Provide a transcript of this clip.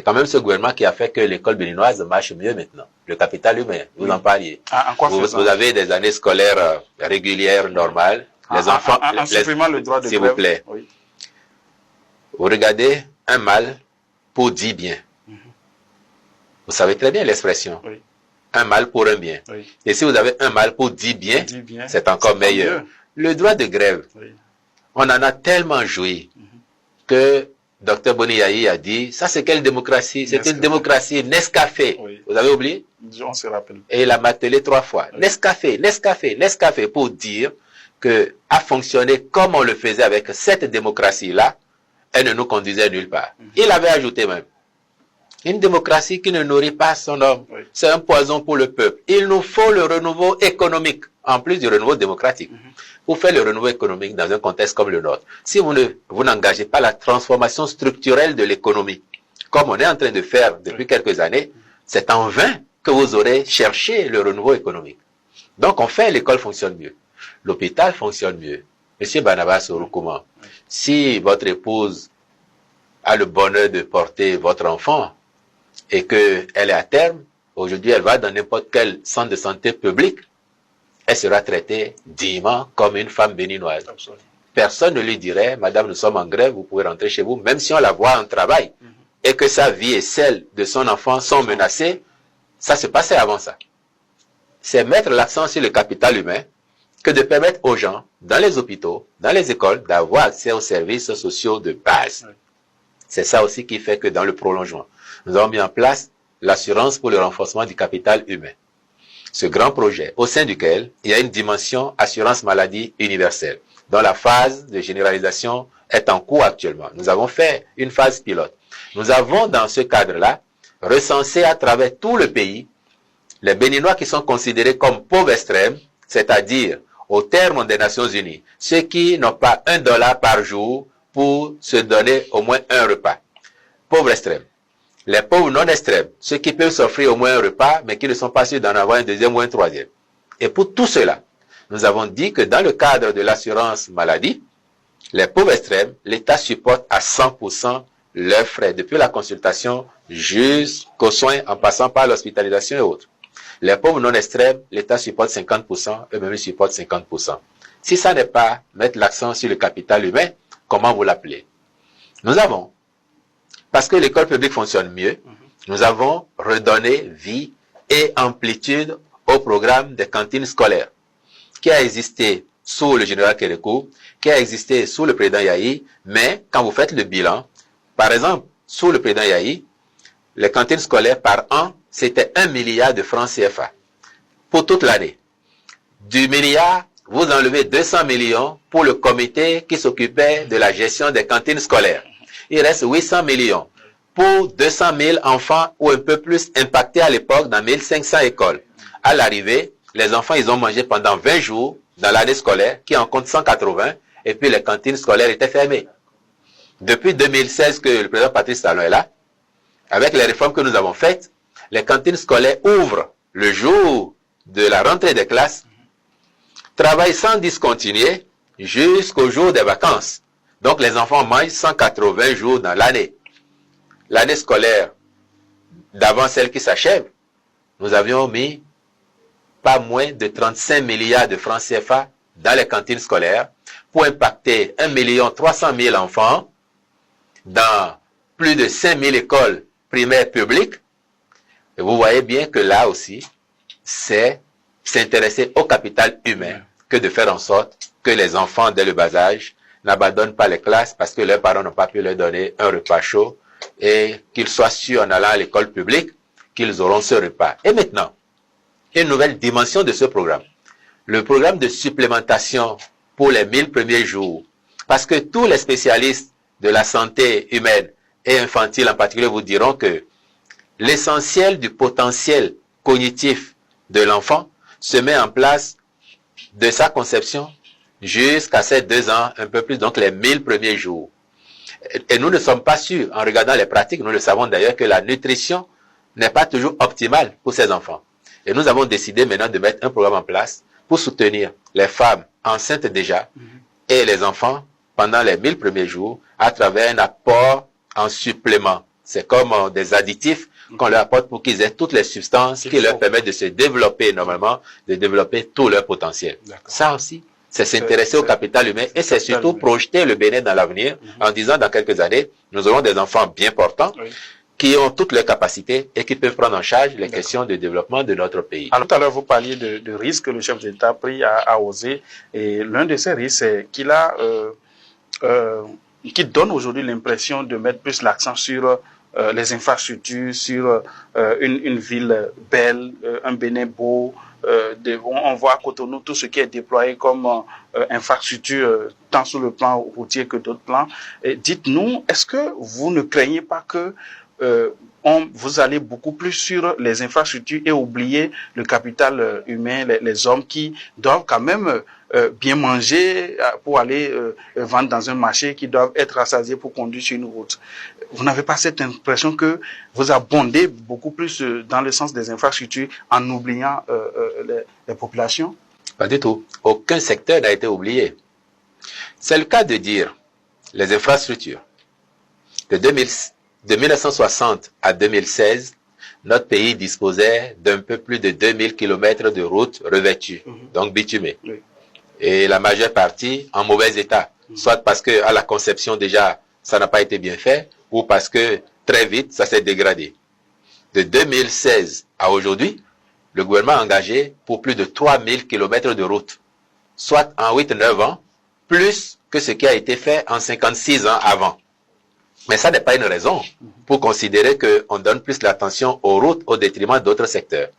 quand même ce gouvernement qui a fait que l'école béninoise marche mieux maintenant. Le capital humain, vous en parliez. En quoi vous avez des années scolaires régulières, normales. Les enfants, en supprimant le droit de grève. S'il vous plaît. Oui. Vous regardez un mal pour 10 biens. Vous savez très bien l'expression. Oui. Un mal pour un bien. Oui. Et si vous avez un mal pour 10 biens, c'est encore meilleur. Le droit de grève, on en a tellement joué que Dr Boniaï a dit, ça c'est quelle démocratie? C'est une démocratie Nescafé. Oui. Vous avez oublié? On se rappelle. Et il a martelé 3 fois. Oui. Nescafé, Nescafé, Nescafé, pour dire que a fonctionné comme on le faisait avec cette démocratie-là, elle ne nous conduisait nulle part. Il avait ajouté même, une démocratie qui ne nourrit pas son homme, c'est un poison pour le peuple. Il nous faut le renouveau économique, en plus du renouveau démocratique. Pour faire le renouveau économique dans un contexte comme le nôtre, si vous n'engagez pas la transformation structurelle de l'économie, comme on est en train de faire depuis quelques années, c'est en vain que vous aurez cherché le renouveau économique. Donc, on fait, l'école fonctionne mieux. L'hôpital fonctionne mieux. Monsieur Barnabas Ouroukouma, si votre épouse a le bonheur de porter votre enfant et qu'elle est à terme, aujourd'hui elle va dans n'importe quel centre de santé public, elle sera traitée dignement comme une femme béninoise. Absolument. Personne ne lui dirait, madame, nous sommes en grève, vous pouvez rentrer chez vous, même si on la voit en travail, et que sa vie et celle de son enfant sont menacées, ça se passait avant ça. C'est mettre l'accent sur le capital humain que de permettre aux gens, dans les hôpitaux, dans les écoles, d'avoir accès aux services sociaux de base. C'est ça aussi qui fait que dans le prolongement, nous avons mis en place l'assurance pour le renforcement du capital humain. Ce grand projet, au sein duquel il y a une dimension assurance maladie universelle, dont la phase de généralisation est en cours actuellement. Nous avons fait une phase pilote. Nous avons, dans ce cadre-là, recensé à travers tout le pays les Béninois qui sont considérés comme pauvres extrêmes, c'est-à-dire, au terme des Nations Unies, ceux qui n'ont pas $1 par jour pour se donner au moins un repas. Pauvres extrêmes. Les pauvres non extrêmes, ceux qui peuvent s'offrir au moins un repas, mais qui ne sont pas sûrs d'en avoir un deuxième ou un troisième. Et pour tout cela, nous avons dit que dans le cadre de l'assurance maladie, les pauvres extrêmes, l'État supporte à 100% leurs frais, depuis la consultation jusqu'aux soins, en passant par l'hospitalisation et autres. Les pauvres non extrêmes, l'État supporte 50%, eux-mêmes supportent 50%. Si ça n'est pas mettre l'accent sur le capital humain, comment vous l'appelez? Nous avons, parce que l'école publique fonctionne mieux, nous avons redonné vie et amplitude au programme des cantines scolaires, qui a existé sous le général Kérékou, qui a existé sous le président Yahi, mais quand vous faites le bilan, par exemple, sous le président Yahi, les cantines scolaires par an, c'était 1 milliard de francs CFA pour toute l'année. Du milliard, vous enlevez 200 millions pour le comité qui s'occupait de la gestion des cantines scolaires. Il reste 800 millions pour 200 000 enfants ou un peu plus impactés à l'époque dans 1500 écoles. À l'arrivée, les enfants, ils ont mangé pendant 20 jours dans l'année scolaire, qui en compte 180, et puis les cantines scolaires étaient fermées. Depuis 2016 que le président Patrice Talon est là, avec les réformes que nous avons faites, les cantines scolaires ouvrent le jour de la rentrée des classes, travaillent sans discontinuer jusqu'au jour des vacances. Donc les enfants mangent 180 jours dans l'année. L'année scolaire d'avant celle qui s'achève, nous avions mis pas moins de 35 milliards de francs CFA dans les cantines scolaires pour impacter 1 300 000 enfants dans plus de 5 000 écoles primaires publiques. Et vous voyez bien que là aussi, c'est s'intéresser au capital humain que de faire en sorte que les enfants, dès le bas âge, n'abandonnent pas les classes parce que leurs parents n'ont pas pu leur donner un repas chaud et qu'ils soient sûrs en allant à l'école publique qu'ils auront ce repas. Et maintenant, une nouvelle dimension de ce programme. Le programme de supplémentation pour les 1000 premiers jours. Parce que tous les spécialistes de la santé humaine et infantile en particulier vous diront que l'essentiel du potentiel cognitif de l'enfant se met en place de sa conception jusqu'à ses 2 ans, un peu plus, donc les 1000 premiers jours. Et nous ne sommes pas sûrs, en regardant les pratiques, nous le savons d'ailleurs, que la nutrition n'est pas toujours optimale pour ces enfants. Et nous avons décidé maintenant de mettre un programme en place pour soutenir les femmes enceintes déjà et les enfants pendant les 1000 premiers jours à travers un apport en supplément C'est comme des additifs qu'on leur apporte pour qu'ils aient toutes les substances qui leur permettent de se développer normalement, de développer tout leur potentiel. Ça aussi, c'est s'intéresser au capital humain et c'est surtout projeter le Bénin dans l'avenir en disant dans quelques années, nous aurons des enfants bien portants qui ont toutes leurs capacités et qui peuvent prendre en charge les questions de développement de notre pays. Alors, tout à l'heure, vous parliez de risques que le chef d'État a pris à oser. Et l'un de ces risques, c'est qu'il a, qui donne aujourd'hui l'impression de mettre plus l'accent sur les infrastructures, sur une ville belle, un Bénin beau. On voit à Cotonou tout ce qui est déployé comme infrastructure, tant sur le plan routier que d'autres plans. Dites-nous, est-ce que vous ne craignez pas que vous allez beaucoup plus sur les infrastructures et oublier le capital humain, les hommes qui doivent quand même bien manger pour aller vendre dans un marché, qui doivent être rassasiés pour conduire sur une route. Vous n'avez pas cette impression que vous abondez beaucoup plus dans le sens des infrastructures en oubliant les populations? Pas du tout. Aucun secteur n'a été oublié. C'est le cas de dire les infrastructures. De 1960 à 2016, notre pays disposait d'un peu plus de 2000 km de routes revêtues, donc bitumées. Et la majeure partie en mauvais état, soit parce que à la conception déjà, ça n'a pas été bien fait, ou parce que très vite, ça s'est dégradé. De 2016 à aujourd'hui, le gouvernement a engagé pour plus de 3000 km de routes, soit en 8-9 ans, plus que ce qui a été fait en 56 ans avant. Mais ça n'est pas une raison pour considérer qu'on donne plus l'attention aux routes au détriment d'autres secteurs.